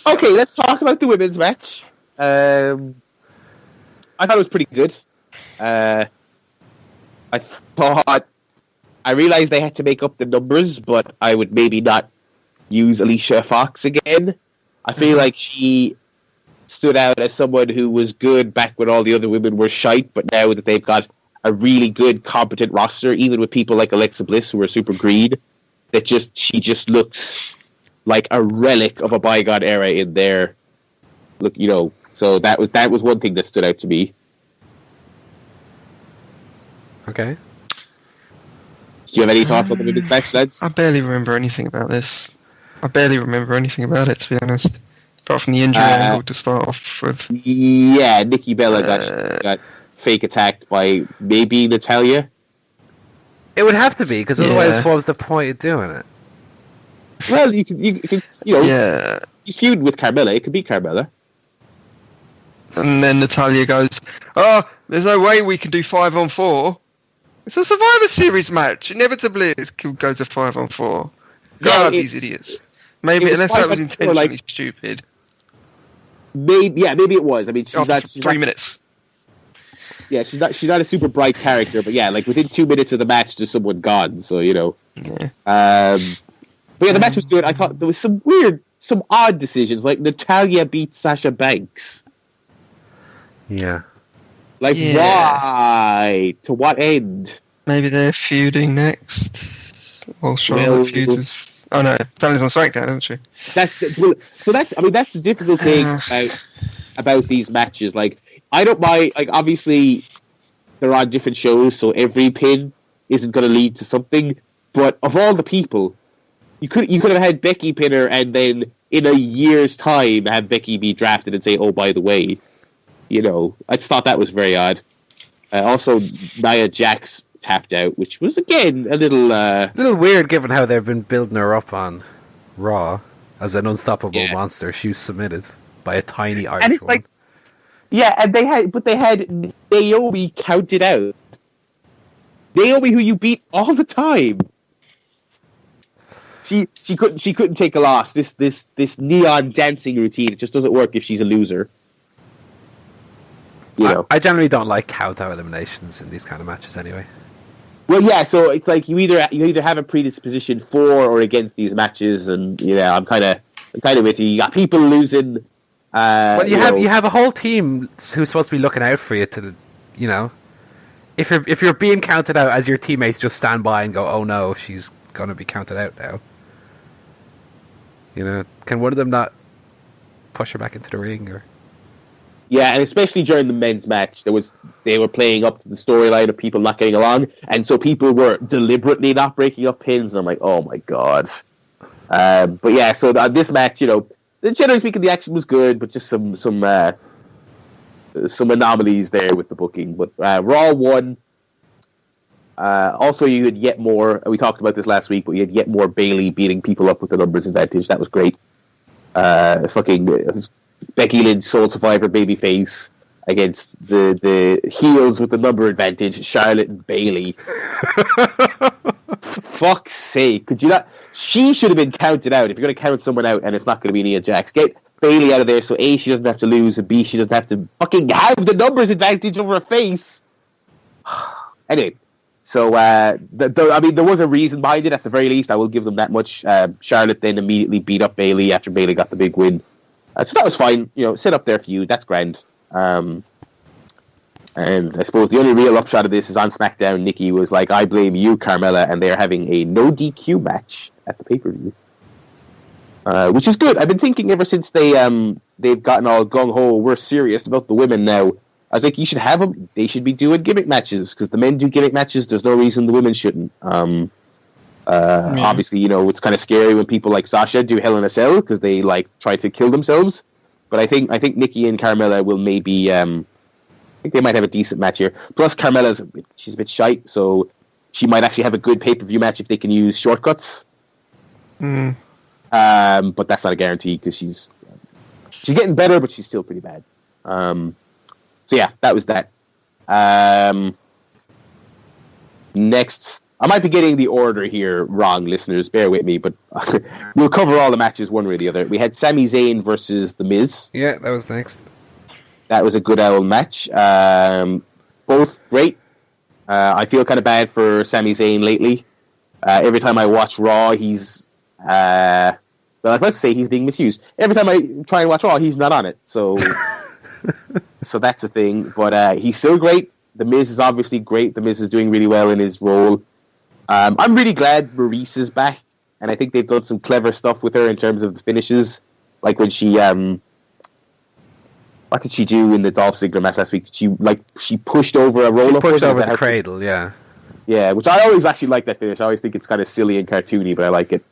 Okay, let's talk about the women's match. I thought it was pretty good. I realized they had to make up the numbers, but I would maybe not use Alicia Fox again. I feel like she stood out as someone who was good back when all the other women were shite, but now that they've got a really good, competent roster, even with people like Alexa Bliss who are super green, she just looks like a relic of a bygone era in there. Look, so that was one thing that stood out to me. Okay. Do you have any thoughts on the women's match, lads? I barely remember anything about this. I barely remember anything about it, to be honest. Apart from the injury angle to start off with. Yeah, Nikki Bella got fake attacked by maybe Natalya. It would have to be, because otherwise what was the point of doing it? Well, you can you feud with Carmella. It could be Carmella. And then Natalya goes, "Oh, there's no way we can do 5-on-4. It's a Survivor Series match. Inevitably, it goes to 5-on-4. God, these idiots. Maybe, unless that was intentionally stupid. Maybe it was. I mean, she's not 3 minutes. Yeah, she's not a super bright character, but yeah, like within 2 minutes of the match, there's someone gone. So Yeah. But yeah, the match was good. I thought there was some odd decisions, like Natalya beat Sasha Banks. Yeah. Like, why? To what end? Maybe they're feuding next. Well, Charlotte feuds with... Oh no, Natalya's on SmackDown, isn't she? That's the difficult thing about these matches. Like, I don't mind. Like, obviously, they're on different shows, so every pin isn't going to lead to something. But of all the people, you could have had Becky pin her, and then in a year's time have Becky be drafted and say, "Oh, by the way," I just thought that was very odd. Also, Nia Jax tapped out, which was again a little weird, given how they've been building her up on Raw as an unstoppable monster. She was submitted by a tiny Irish and it's woman. like, yeah, and they had Naomi counted out. Naomi, who you beat all the time. She couldn't take a loss. This neon dancing routine, it just doesn't work if she's a loser. I generally don't like count-out eliminations in these kind of matches anyway. Well, yeah, so it's like you either have a predisposition for or against these matches, and I'm kind of with you. You got people losing. Well, you have a whole team who's supposed to be looking out for you. If you're being counted out, as your teammates just stand by and go, "Oh no, she's gonna be counted out now." Can one of them not push her back into the ring or? Yeah, and especially during the men's match, they were playing up to the storyline of people not getting along, and so people were deliberately not breaking up pins, and I'm like, oh my god. But yeah, so this match, generally speaking, the action was good, but just some anomalies there with the booking. But Raw won. Also, you had yet more. We talked about this last week, but you had yet more Bayley beating people up with the numbers advantage. That was great. Becky Lynch, Soul Survivor babyface against the heels with the number advantage, Charlotte and Bayley. Fuck's sake, could you not? She should have been counted out. If you're going to count someone out and it's not going to be Nia Jax, get Bayley out of there so A, she doesn't have to lose, and B, she doesn't have to fucking have the numbers advantage over a face. Anyway, so there was a reason behind it. At the very least, I will give them that much. Charlotte then immediately beat up Bayley after Bayley got the big win. So that was fine, set up their feud, that's grand. And I suppose the only real upshot of this is on SmackDown, Nikki was like, "I blame you, Carmella," and they're having a no DQ match at the pay-per-view. Which is good. I've been thinking ever since they've gotten all gung-ho, we're serious about the women now. I was like, you should have them, they should be doing gimmick matches, because the men do gimmick matches, there's no reason the women shouldn't. Obviously, it's kind of scary when people like Sasha do Hell in a Cell because they try to kill themselves. But I think Nikki and Carmella will maybe. I think they might have a decent match here. Plus, she's a bit shite, so she might actually have a good pay-per-view match if they can use shortcuts. But that's not a guarantee because she's getting better, but she's still pretty bad. So yeah, that was that. Next I might be getting the order here wrong, listeners. Bear with me, but we'll cover all the matches one way or the other. We had Sami Zayn versus The Miz. Yeah, that was next. That was a good old match. Both great. I feel kind of bad for Sami Zayn lately. Every time I watch Raw, he's... let's say he's being misused. Every time I try and watch Raw, he's not on it. So so that's a thing. But he's still great. The Miz is obviously great. The Miz is doing really well in his role. I'm really glad Maurice is back, and I think they've done some clever stuff with her in terms of the finishes. Like when she, what did she do in the Dolph Ziggler match last week? She pushed over a roll-up. Pushed over the cradle, yeah. Yeah, which I always actually like that finish. I always think it's kind of silly and cartoony, but I like it.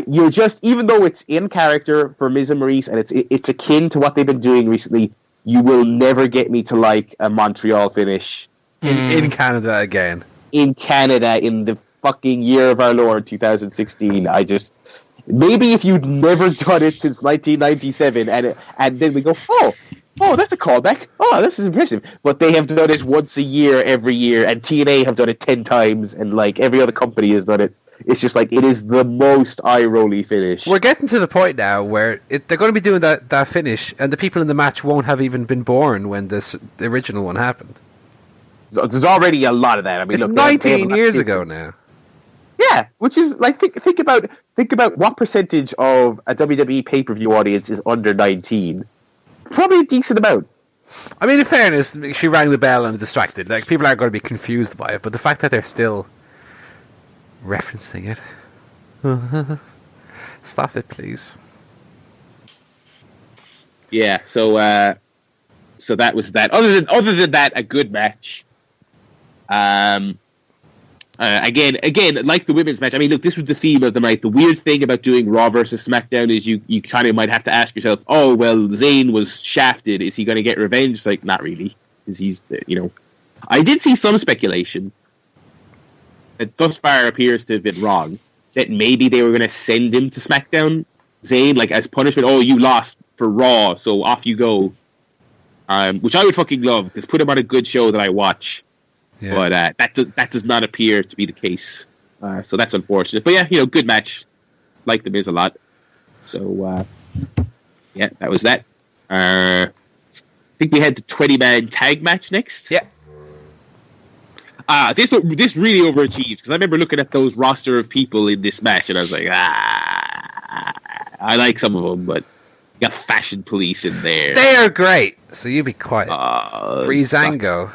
You're just, even though it's in character for Miz and Maurice, and it's akin to what they've been doing recently, you will never get me to like a Montreal finish. In Canada again. In Canada, in the fucking year of our Lord, 2016. Maybe if you'd never done it since 1997, and then we go, oh, that's a callback. Oh, this is impressive. But they have done it once a year, every year, and TNA have done it 10 times, and like every other company has done it. It's just like, it is the most eye-rolly finish. We're getting to the point now where they're going to be doing that finish, and the people in the match won't have even been born when the original one happened. There's already a lot of that. I mean, it's look, 19 years ago now. Yeah, which is like, think about what percentage of a WWE pay-per-view audience is under 19. Probably a decent amount. I mean, in fairness, she rang the bell and distracted. Like, people aren't going to be confused by it, but the fact that they're still referencing it. Stop it, please. Yeah, so that was that. Other than that, a good match. Again, like the women's match, I mean, look, this was the theme of the night. The weird thing about doing Raw versus SmackDown is you kind of might have to ask yourself, oh, well, Zayn was shafted. Is he going to get revenge? It's like, not really. Because he's, I did see some speculation that thus far appears to have been wrong, that maybe they were going to send him to SmackDown, Zayn, like, as punishment. Oh, you lost for Raw, so off you go. Which I would fucking love, because put him on a good show that I watch. Yeah. But that does not appear to be the case. So that's unfortunate. But yeah, good match. Like the Miz a lot. So, yeah, that was that. I think we had the 20-man tag match next. Yeah. This really overachieved, because I remember looking at those roster of people in this match, and I was like, I like some of them, but you got Fashion Police in there. They are great. So you be quiet. Breezango.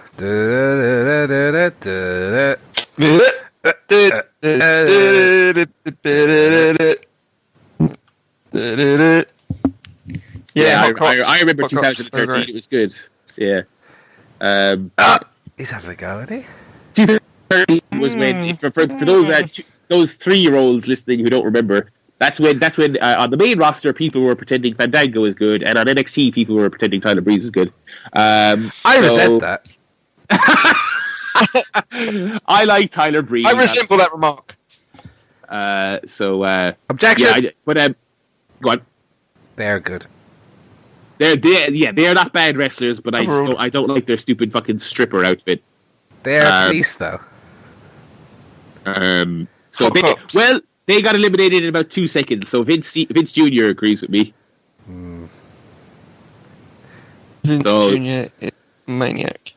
Yeah, I remember 2013. It was good. Yeah. He's having a go, isn't he? 2013 was when, for those 3-year-olds listening who don't remember, That's when on the main roster people were pretending Fandango is good, and on NXT people were pretending Tyler Breeze is good. I resent that. I like Tyler Breeze. I resemble that remark. Objection. Yeah, go on. They're good. They're not bad wrestlers, but I don't like their stupid fucking stripper outfit. They're police though. They got eliminated in about 2 seconds, so Vince Jr. agrees with me. Vince Jr. is a maniac.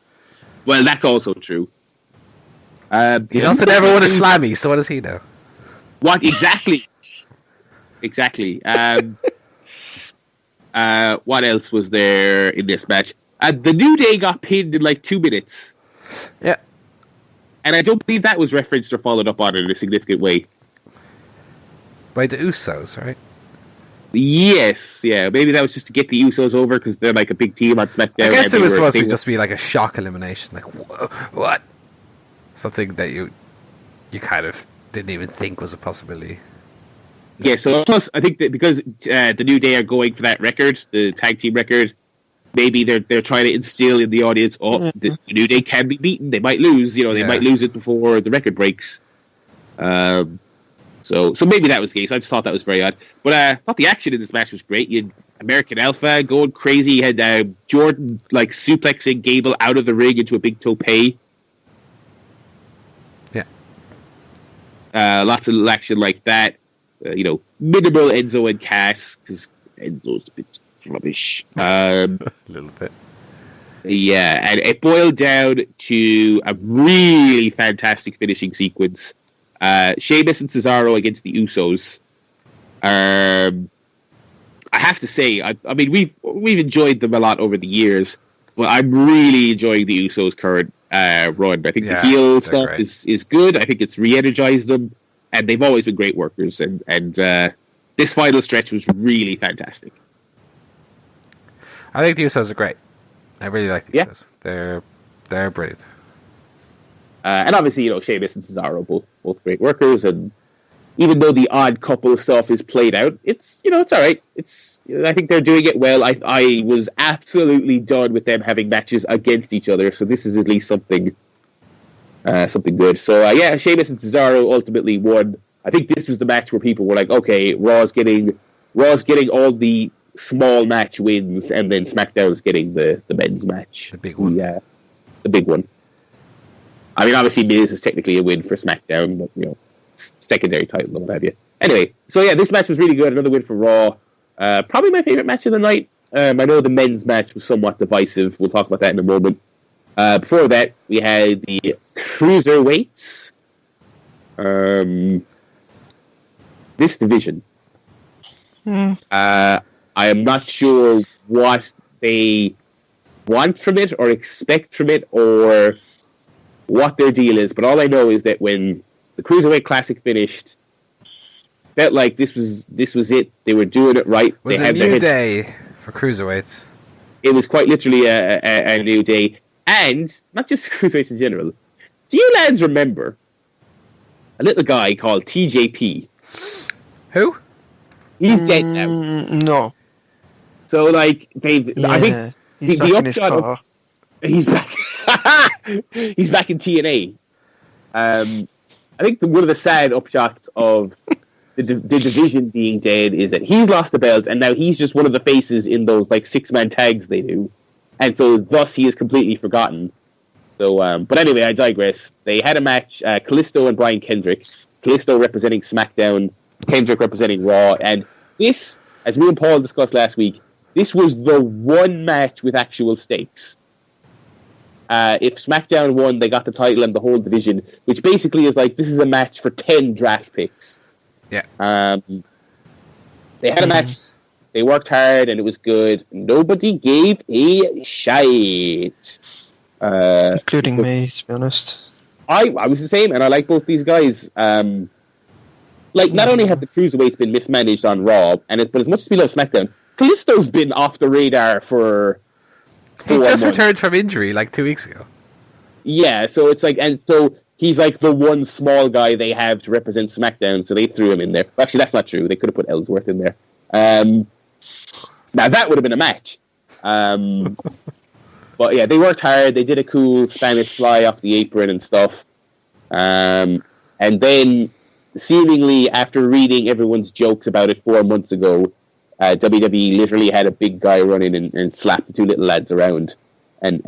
Well, that's also true. He also never won a Slammy, so what does he know? What? Exactly. Exactly. What else was there in this match? The New Day got pinned in like 2 minutes. Yeah. And I don't believe that was referenced or followed up on in a significant way. By the Usos, right? Yes, yeah. Maybe that was just to get the Usos over because they're like a big team on SmackDown. I guess it was supposed to just be like a shock elimination. Like, what? Something that you kind of didn't even think was a possibility. Yeah, so plus I think that because the New Day are going for that record, the tag team record, maybe they're trying to instill in the audience, the New Day can be beaten. They might lose, they might lose it before the record breaks. So maybe that was the case. I just thought that was very odd. But I thought the action in this match was great. You had American Alpha going crazy. You had Jordan like suplexing Gable out of the ring into a big tope. Lots of action like that. Minimal Enzo and Cass, because Enzo's a bit rubbish. A little bit. Yeah, and it boiled down to a really fantastic finishing sequence. Sheamus and Cesaro against the Usos. I have to say, I mean, we've enjoyed them a lot over the years, but I'm really enjoying the Usos' current run. I think the heel stuff is good. I think it's re-energized them, and they've always been great workers. And this final stretch was really fantastic. I think the Usos are great. I really like the Usos. They're brilliant. And obviously, Sheamus and Cesaro both great workers, and even though the odd couple stuff is played out, it's it's all right. I think they're doing it well. I was absolutely done with them having matches against each other, so this is at least something good. So Sheamus and Cesaro ultimately won. I think this was the match where people were like, okay, Raw's getting all the small match wins, and then SmackDown's getting the men's match. The big one. Yeah, the big one. I mean, obviously, Miz is technically a win for SmackDown, but, secondary title and what have you. Anyway, so this match was really good. Another win for Raw. Probably my favorite match of the night. I know the men's match was somewhat divisive. We'll talk about that in a moment. Before that, we had the Cruiserweights. This division. I am not sure what they want from it or expect from it or what their deal is, but all I know is that when the Cruiserweight Classic finished, felt like this was it. They were doing it right. Was a new day for Cruiserweights. It was quite literally a new day. And not just Cruiserweights in general. Do you lads remember a little guy called TJP? Who? He's dead now. No. So, I think the upshot. He's back. He's back in TNA. I think one of the sad upshots of the division being dead is that he's lost the belt, and now he's just one of the faces in those 6-man tags they do, and so thus he is completely forgotten. So, but anyway, I digress. They had a match: Kalisto and Brian Kendrick. Kalisto representing SmackDown, Kendrick representing Raw, and this, as me and Paul discussed last week, this was the one match with actual stakes. If SmackDown won, they got the title and the whole division, which basically is this is a match for 10 draft picks. Yeah. They had a match, they worked hard, and it was good. Nobody gave a shite. Including me, to be honest. I was the same, and I like both these guys. Not only have the Cruiserweights been mismanaged on Raw, but as much as we love SmackDown, Kalisto's been off the radar for 4 months. He just returned from injury 2 weeks ago. Yeah, so it's and so he's the one small guy they have to represent SmackDown, so they threw him in there. Well, actually, that's not true. They could have put Ellsworth in there. Now, that would have been a match. But yeah, they worked hard. They did a cool Spanish fly off the apron and stuff. And then, seemingly, after reading everyone's jokes about it 4 months ago, WWE literally had a big guy run in and slap the two little lads around and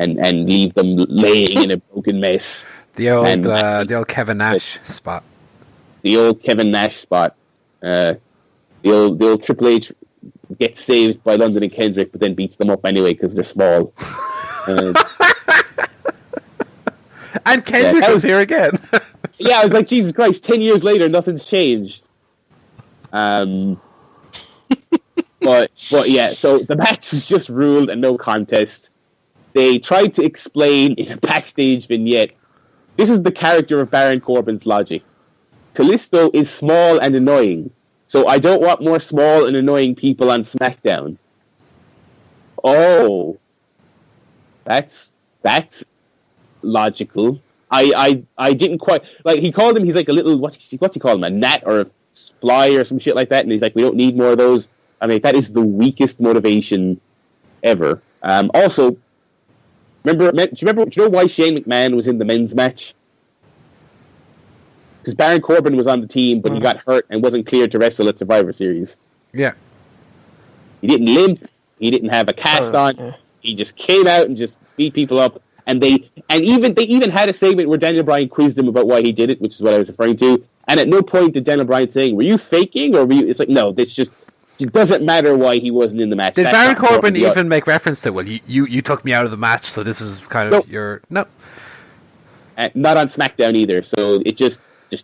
leave them laying in a broken mess. The old Kevin Nash spot. The old Kevin Nash spot. The old Triple H gets saved by London and Kendrick, but then beats them up anyway because they're small. And Kendrick was here again. Yeah, I was like, Jesus Christ, 10 years later, nothing's changed. But yeah, so the match was just ruled and no contest. They tried to explain in a backstage vignette, this is the character of Baron Corbin's logic. Kalisto is small and annoying, so I don't want more small and annoying people on SmackDown. Oh, that's logical. I didn't quite he called him. He's like a little what's he called him, a gnat or a fly or some shit like that. And he's like, we don't need more of those. I mean, that is the weakest motivation ever. Also, do you know why Shane McMahon was in the men's match? Because Baron Corbin was on the team, but he got hurt and wasn't cleared to wrestle at Survivor Series. Yeah. He didn't limp. He didn't have a cast on. Yeah. He just came out and just beat people up. And they even had a segment where Daniel Bryan quizzed him about why he did it, which is what I was referring to. And at no point did Daniel Bryan saying, "Were you faking?" Or were you? It's like, no, it doesn't matter why he wasn't in the match. Did That's Baron not Corbin important. even make reference to, well, you took me out of the match, so this is kind of Nope. your... No. Not on SmackDown either, so it just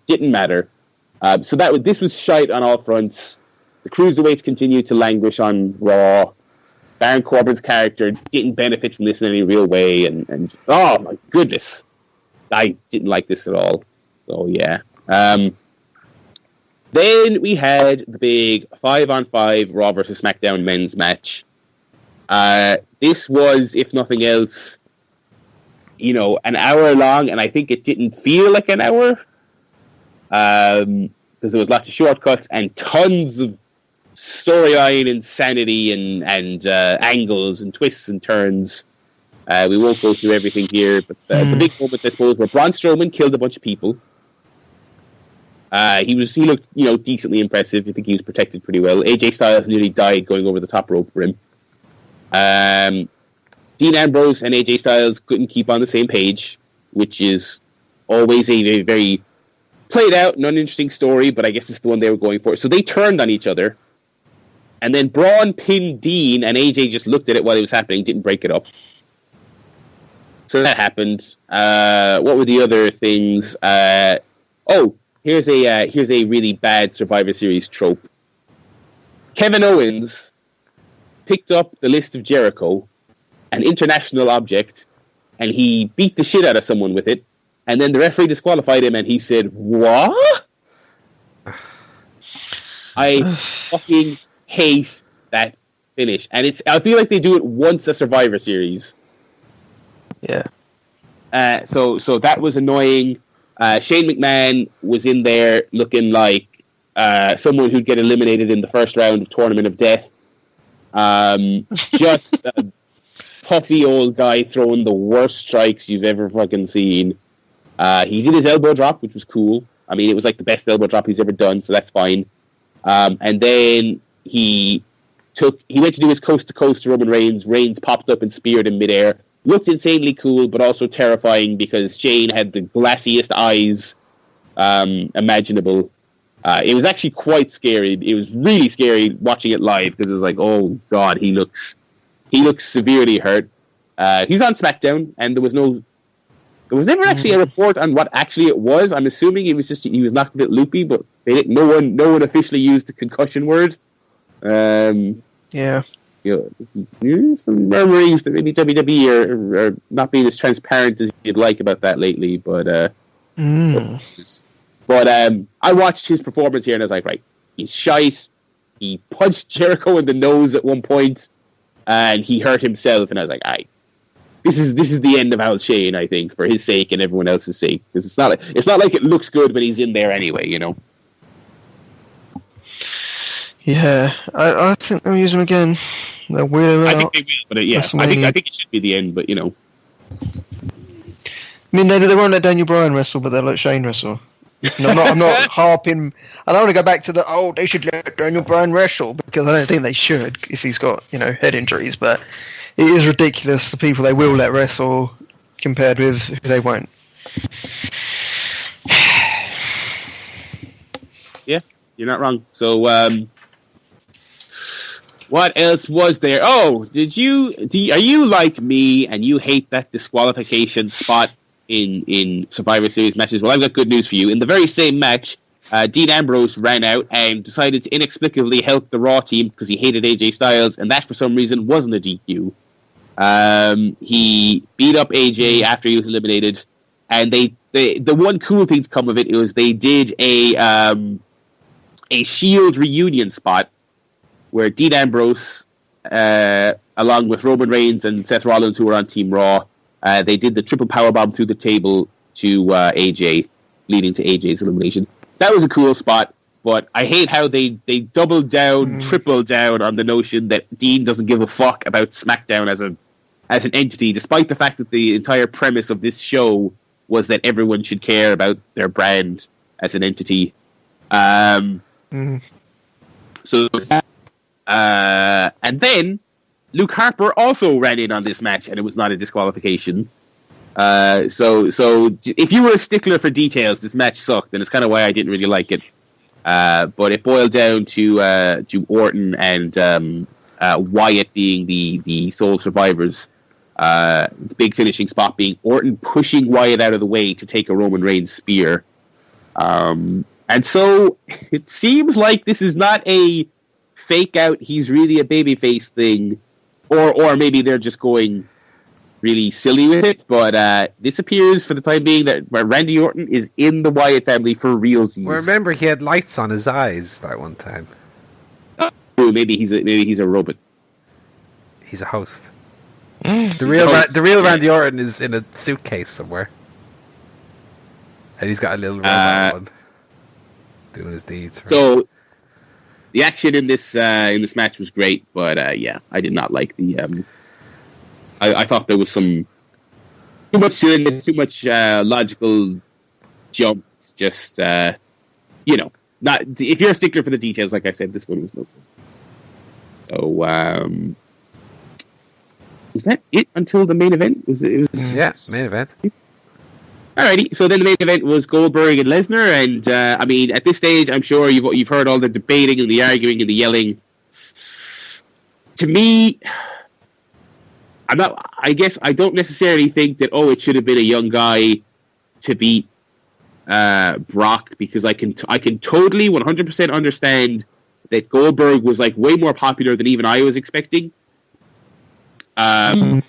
didn't matter. So this was shite on all fronts. The Cruiserweights continued to languish on Raw. Baron Corbin's character didn't benefit from this in any real way, and oh my goodness, I didn't like this at all. So yeah. Then we had the big 5-on-5 Raw vs. SmackDown men's match. This was, if nothing else, an hour long, and I think it didn't feel like an hour. Because there was lots of shortcuts and tons of storyline insanity and angles and twists and turns. We won't go through everything here, but the big moments, I suppose, were Braun Strowman killed a bunch of people. He looked, decently impressive. I think he was protected pretty well. AJ Styles nearly died going over the top rope for him. Dean Ambrose and AJ Styles couldn't keep on the same page, which is always a very played out and uninteresting story, but I guess it's the one they were going for. So they turned on each other, and then Braun pinned Dean, and AJ just looked at it while it was happening, didn't break it up. So that happened. What were the other things? Here's a really bad Survivor Series trope. Kevin Owens picked up the list of Jericho, an international object, and he beat the shit out of someone with it, and then the referee disqualified him, and he said, "What?" I fucking hate that finish, and I feel like they do it once a Survivor Series. Yeah. So that was annoying. Shane McMahon was in there looking like someone who'd get eliminated in the first round of Tournament of Death. Just a puffy old guy throwing the worst strikes you've ever fucking seen. He did his elbow drop, which was cool. I mean, it was like the best elbow drop he's ever done, so that's fine. And then he went to do his coast to coast to Roman Reigns. Reigns popped up and speared him midair. Looked insanely cool, but also terrifying because Shane had the glassiest eyes imaginable. It was actually quite scary. It was really scary watching it live because it was like, oh god, he looks severely hurt. He was on SmackDown, and there was never actually a report on what actually it was. I'm assuming it was just he was knocked a bit loopy, but no one officially used the concussion word. Yeah. Some murmurings that maybe WWE are not being as transparent as you'd like about that lately, but I watched his performance here and I was like, right, he's shite. He punched Jericho in the nose at one point, and he hurt himself, and I was like, this is the end of Al Shane, I think, for his sake and everyone else's sake, because it's not like it looks good when he's in there anyway, Yeah, I think they'll use him again. They'll wheel him out. I think they will, but I think it should be the end, but I mean, they won't let Daniel Bryan wrestle, but they'll let Shane wrestle. And I'm not harping. I don't want to go back to they should let Daniel Bryan wrestle, because I don't think they should if he's got head injuries. But it is ridiculous the people they will let wrestle compared with who they won't. Yeah, you're not wrong. So, what else was there? Oh, are you like me and you hate that disqualification spot in Survivor Series matches? Well, I've got good news for you. In the very same match, Dean Ambrose ran out and decided to inexplicably help the Raw team because he hated AJ Styles, and that for some reason wasn't a DQ. He beat up AJ after he was eliminated, and the one cool thing to come of it was they did a Shield reunion spot where Dean Ambrose, along with Roman Reigns and Seth Rollins, who were on Team Raw, they did the triple powerbomb through the table to AJ, leading to AJ's elimination. That was a cool spot, but I hate how they doubled down, tripled down on the notion that Dean doesn't give a fuck about SmackDown as an entity, despite the fact that the entire premise of this show was that everyone should care about their brand as an entity. So, and then Luke Harper also ran in on this match, and it was not a disqualification. So if you were a stickler for details, this match sucked, and it's kind of why I didn't really like it. But it boiled down to Orton and Wyatt being the sole survivors. The big finishing spot being Orton pushing Wyatt out of the way to take a Roman Reigns spear. And so it seems like this is not a fake out, he's really a babyface thing, or maybe they're just going really silly with it. But this appears for the time being that Randy Orton is in the Wyatt family for realsies. Well, remember, he had lights on his eyes that one time. Maybe he's a robot. He's a host. The real Randy Orton is in a suitcase somewhere, and he's got a little robot on, doing his deeds. Right? So the action in this match was great, but yeah, I did not like the. I thought there was some too much silliness, too much logical jumps. Just not if you're a stickler for the details, like I said, this one was no good. So was that it until the main event? It was main event. Alrighty, so then the main event was Goldberg and Lesnar, and I mean, at this stage, I'm sure you've heard all the debating and the arguing and the yelling. To me, I guess I don't necessarily think that it should have been a young guy to beat Brock, because I can totally 100% understand that Goldberg was like way more popular than even I was expecting. Like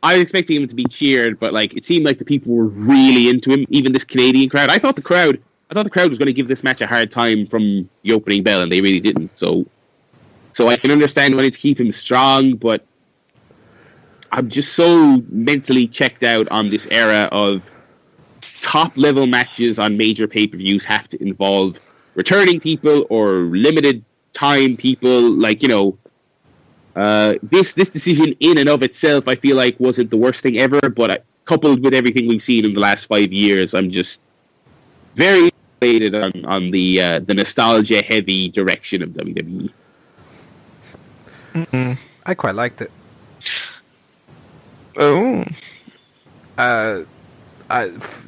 I was expecting him to be cheered, but like it seemed like the people were really into him. Even this Canadian crowd. I thought the crowd was going to give this match a hard time from the opening bell, and they really didn't. So I can understand wanting to keep him strong, but I'm just so mentally checked out on this era of top level matches on major pay-per-views have to involve returning people or limited time people. Like, this decision in and of itself, I feel like wasn't the worst thing ever, but coupled with everything we've seen in the last 5 years, I'm just very excited on the nostalgia heavy direction of WWE. Mm-hmm. I quite liked it. Oh.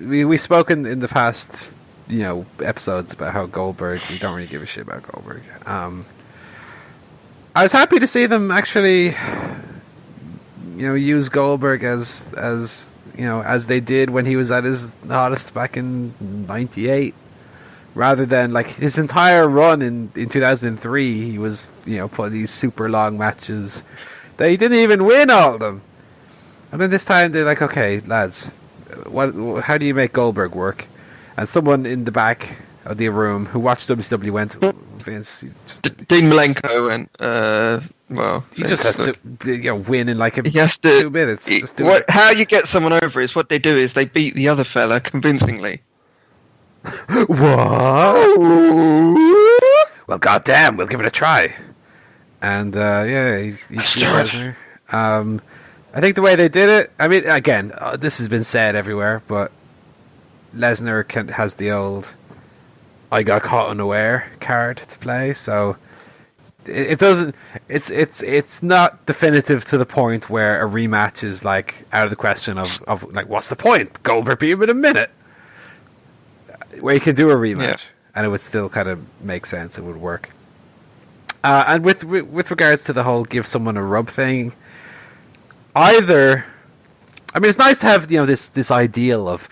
We've spoken in the past, episodes about how Goldberg, we don't really give a shit about Goldberg. I was happy to see them actually, use Goldberg as they did when he was at his hottest back in '98, rather than like his entire run in 2003. He was putting these super long matches that he didn't even win all of them, and then this time they're like, okay, lads, how do you make Goldberg work? And someone in the back of the room who watched WCW went, Vince. Dean Malenko went. He just has to win in like he has to, 2 minutes. How you get someone over is what they do is they beat the other fella convincingly. What? Well, goddamn, we'll give it a try. And he Lesnar. I think the way they did it. I mean, again, this has been said everywhere, but Lesnar has the old "I got caught unaware" card to play, so it doesn't. It's not definitive to the point where a rematch is like out of the question of like, what's the point? Goldberg beat him in a minute. Where you can do a rematch and it would still kind of make sense. It would work. And with regards to the whole give someone a rub thing, it's nice to have this ideal of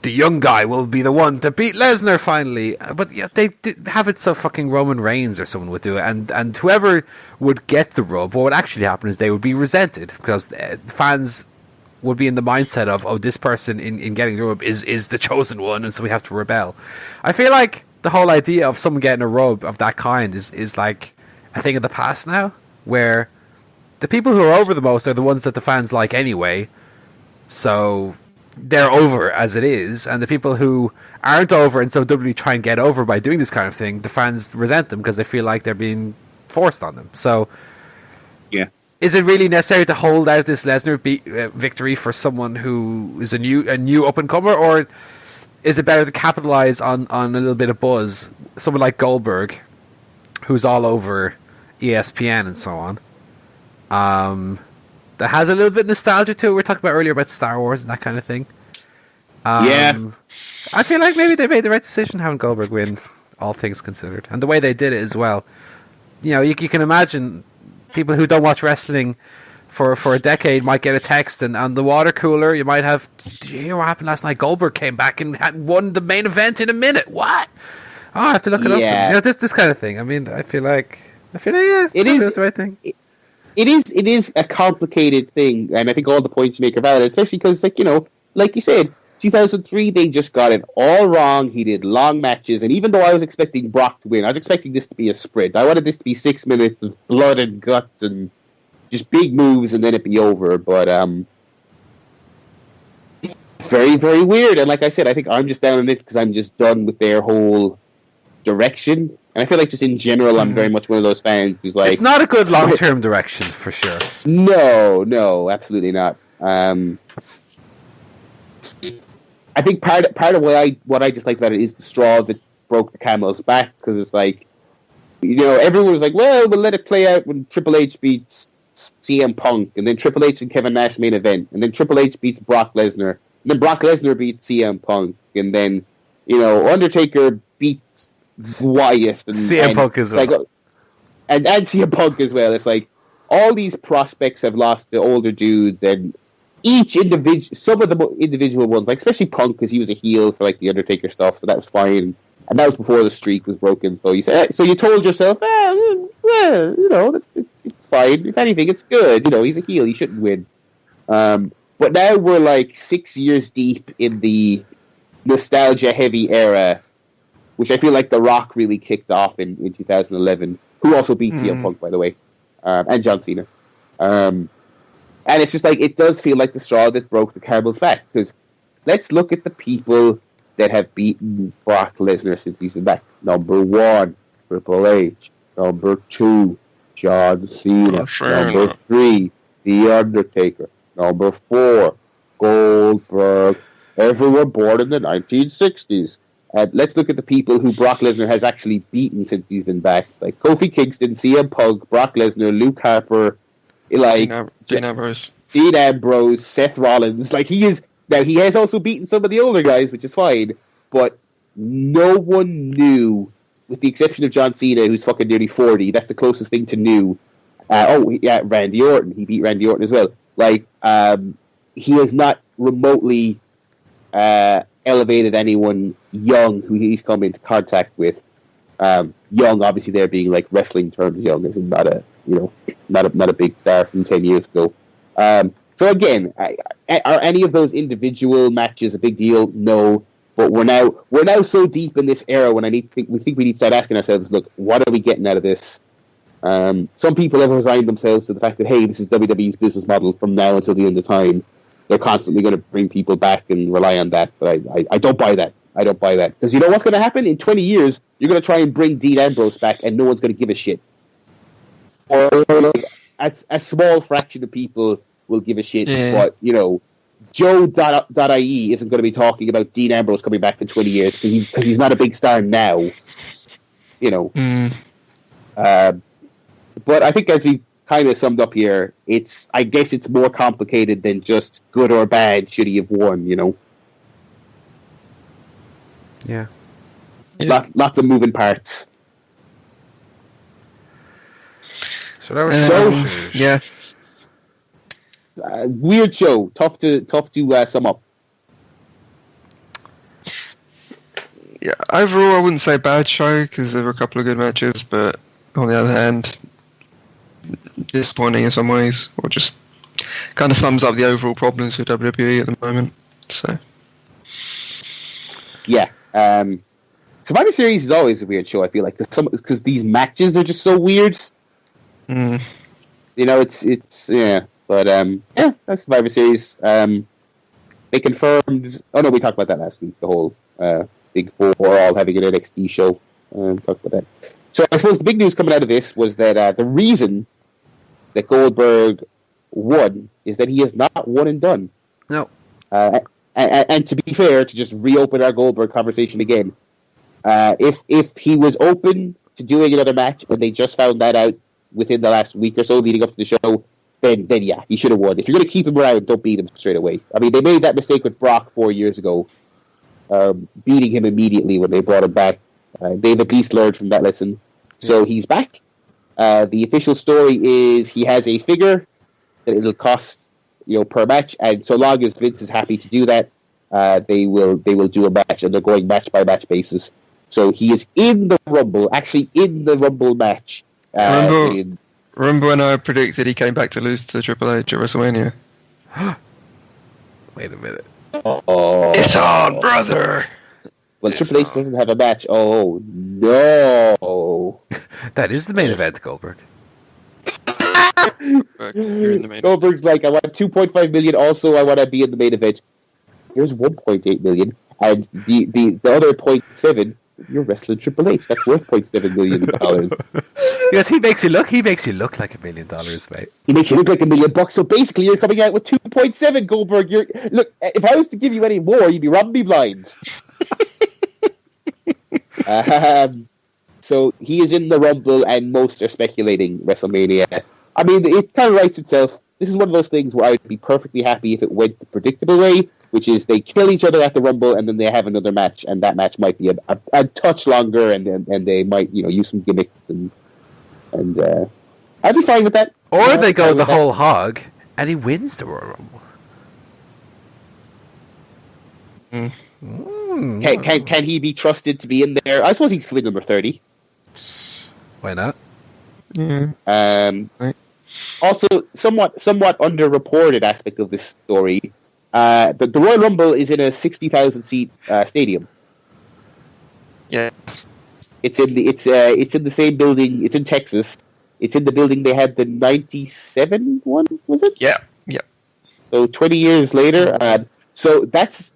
the young guy will be the one to beat Lesnar finally, but they have it so fucking Roman Reigns or someone would do it, and whoever would get the rub, what would actually happen is they would be resented because fans would be in the mindset of, this person in getting the rub is the chosen one, and so we have to rebel. I feel like the whole idea of someone getting a rub of that kind is like a thing of the past now, where the people who are over the most are the ones that the fans like anyway, so they're over as it is, and the people who aren't over and so WWE try and get over by doing this kind of thing, the fans resent them because they feel like they're being forced on them. So, yeah, is it really necessary to hold out this Lesnar victory for someone who is a new up and comer, or is it better to capitalize on a little bit of buzz? Someone like Goldberg, who's all over ESPN and so on, that has a little bit of nostalgia to it. We were talking about earlier about Star Wars and that kind of thing. Yeah. I feel like maybe they made the right decision having Goldberg win, all things considered, and the way they did it as well. You know, you can imagine people who don't watch wrestling for a decade might get a text, and on the water cooler you might have, did you hear what happened last night? Goldberg came back and had won the main event in a minute. What? Oh, I have to look it up. You know, this kind of thing. I mean, I feel like yeah, it is the right thing. It is a complicated thing, and I think all the points you make are valid, especially because, like, you know, like you said, 2003, they just got it all wrong. He did long matches, and even though I was expecting Brock to win, I was expecting this to be a sprint. I wanted this to be 6 minutes of blood and guts and just big moves, and then it be over. But very, very weird. And like I said, I think I'm just down on it because I'm just done with their whole direction. And I feel like just in general, I'm very much one of those fans who's like, it's not a good long-term direction for sure. No, absolutely not. I think part of what I just like about it is the straw that broke the camel's back, because it's like, you know, everyone was like, well, we'll let it play out when Triple H beats CM Punk, and then Triple H and Kevin Nash main event, and then Triple H beats Brock Lesnar, and then Brock Lesnar beats CM Punk, and then, you know, Undertaker beats Wyatt, and CM Punk as well, like, and CM Punk as well. It's like all these prospects have lost the older dudes, and each individual, some of the individual ones, like especially Punk, because he was a heel for like the Undertaker stuff, so that was fine, and that was before the streak was broken. So you said, so you told yourself, you know, it's fine. If anything, it's good. You know, he's a heel, he shouldn't win. But now we're like 6 years deep in the nostalgia-heavy era, which I feel like The Rock really kicked off in 2011, who also beat CM Punk, by the way, and John Cena. And it's just like, it does feel like the straw that broke the camel's back, because let's look at the people that have beaten Brock Lesnar since he's been back. Number 1, Triple H. Number 2, John Cena. Number 3, The Undertaker. Number 4, Goldberg. Everyone born in the 1960s. And let's look at the people who Brock Lesnar has actually beaten since he's been back. Like Kofi Kingston, CM Punk, Brock Lesnar, Luke Harper, like Dean Ambrose, Seth Rollins. Like, he has also beaten some of the older guys, which is fine, but no one knew, with the exception of John Cena, who's fucking nearly 40. That's the closest thing to new. Randy Orton. He beat Randy Orton as well. Like, he has not remotely elevated anyone young who he's come into contact with. Young, obviously, there being like wrestling terms young, is not a big star from 10 years ago. So again, are any of those individual matches a big deal? No, but we're now so deep in this era when we think we need to start asking ourselves, look, what are we getting out of this? Some people have resigned themselves to the fact that, hey, this is WWE's business model from now until the end of time. They're constantly going to bring people back and rely on that, but I don't buy that. I don't buy that, because you know what's going to happen in 20 years? You're going to try and bring Dean Ambrose back, and no one's going to give a shit. Or like, a small fraction of people will give a shit, but, you know, Joe.ie isn't going to be talking about Dean Ambrose coming back in 20 years because he's not a big star now, you know. But I think, as we kind of summed up here, I guess it's more complicated than just good or bad should he have won, you know. Yeah. Lots of moving parts. So that was yeah. Weird show. Tough to sum up. Yeah, overall, I wouldn't say bad show because there were a couple of good matches, but on the other hand, disappointing in some ways, or just kind of sums up the overall problems with WWE at the moment. So, yeah, Survivor Series is always a weird show. I feel like because these matches are just so weird. You know, it's yeah, but yeah, that's Survivor Series. They confirmed. Oh no, we talked about that last week. The whole Big Four all having an NXT show. Talked about that. So I suppose the big news coming out of this was that the reason that Goldberg won is that he is not one and done. No. And to be fair, to just reopen our Goldberg conversation again, if he was open to doing another match and they just found that out within the last week or so leading up to the show, then yeah, he should have won. If you're going to keep him around, don't beat him straight away. I mean, they made that mistake with Brock 4 years ago, beating him immediately when they brought him back. They've at least learned from that lesson. So he's back. The official story is he has a figure that it'll cost, per match, and so long as Vince is happy to do that, they will do a match, and they're going match by match basis. So he is in the Rumble, actually in the Rumble match. Remember when I predicted he came back to lose to Triple H at WrestleMania? Wait a minute. Oh, it's on, brother. Well, Triple H doesn't have a match. Oh no! That is the main event, Goldberg. You're in the main. Goldberg's like, I want 2.5 million. Also, I want to be in the main event. Here's 1.8 million, and the other 0.7. You're wrestling Triple H. That's worth $0.7 million. Yes, he makes you look like $1 million, mate. He makes you look like $1 million. So basically, you're coming out with 2.7, Goldberg. Look. If I was to give you any more, you'd be robbing me blind. So he is in the Rumble, and most are speculating WrestleMania. I mean, it kind of writes itself. This is one of those things where I would be perfectly happy if it went the predictable way, which is they kill each other at the Rumble, and then they have another match, and that match might be a touch longer, and they might use some gimmicks, and I'd be fine with that. Or they go the whole hog, and he wins the Royal Rumble. Can he be trusted to be in there? I suppose he could win number 30. Why not? Right. Also, somewhat underreported aspect of this story. The Royal Rumble is in a 60,000 seat stadium. Yeah. It's in the same building. It's in Texas. It's in the building they had the 97 one, was it? Yeah. So 20 years later. So that's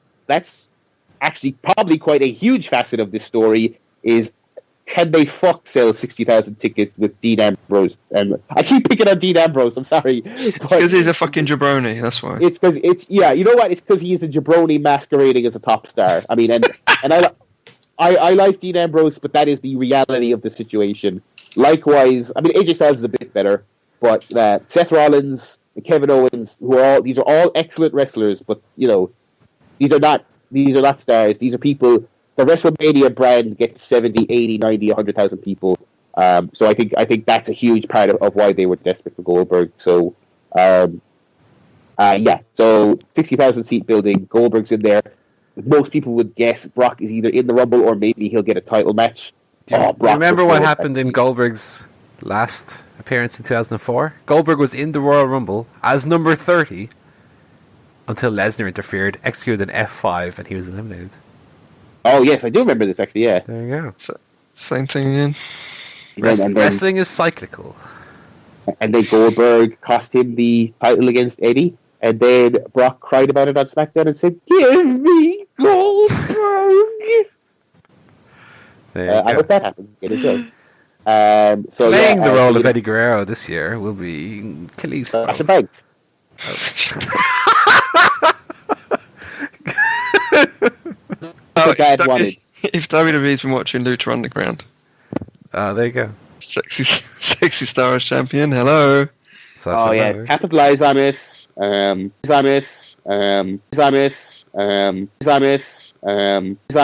actually probably quite a huge facet of this story is, can they sell 60,000 tickets with Dean Ambrose? And I keep picking on Dean Ambrose, I'm sorry. Because he's a fucking jabroni, that's why. It's because you know what? It's because he is a jabroni masquerading as a top star. I mean, and I like Dean Ambrose, but that is the reality of the situation. Likewise, I mean, AJ Styles is a bit better, but Seth Rollins and Kevin Owens, these are all excellent wrestlers, but these are not stars. These are people. The WrestleMania brand gets 70, 80, 90, 100,000 people. So I think that's a huge part of why they were desperate for Goldberg. So, so 60,000 seat building, Goldberg's in there. Most people would guess Brock is either in the Rumble or maybe he'll get a title match. Do you remember what happened in Goldberg's last appearance in 2004? Goldberg was in the Royal Rumble as number 30 until Lesnar interfered, executed an F5, and he was eliminated. Oh, yes, I do remember this, actually, yeah. There you go. So, same thing again. Wrestling is cyclical. And then Goldberg cost him the title against Eddie, and then Brock cried about it on SmackDown and said, "Give me Goldberg!" I hope that happens again as well. Playing the role of Eddie Guerrero this year will be Kalisto. Sasha Banks. If WWE's been watching Lucha Underground. There you go. Sexy Stars champion, hello. Sasha yeah, capitalize on this.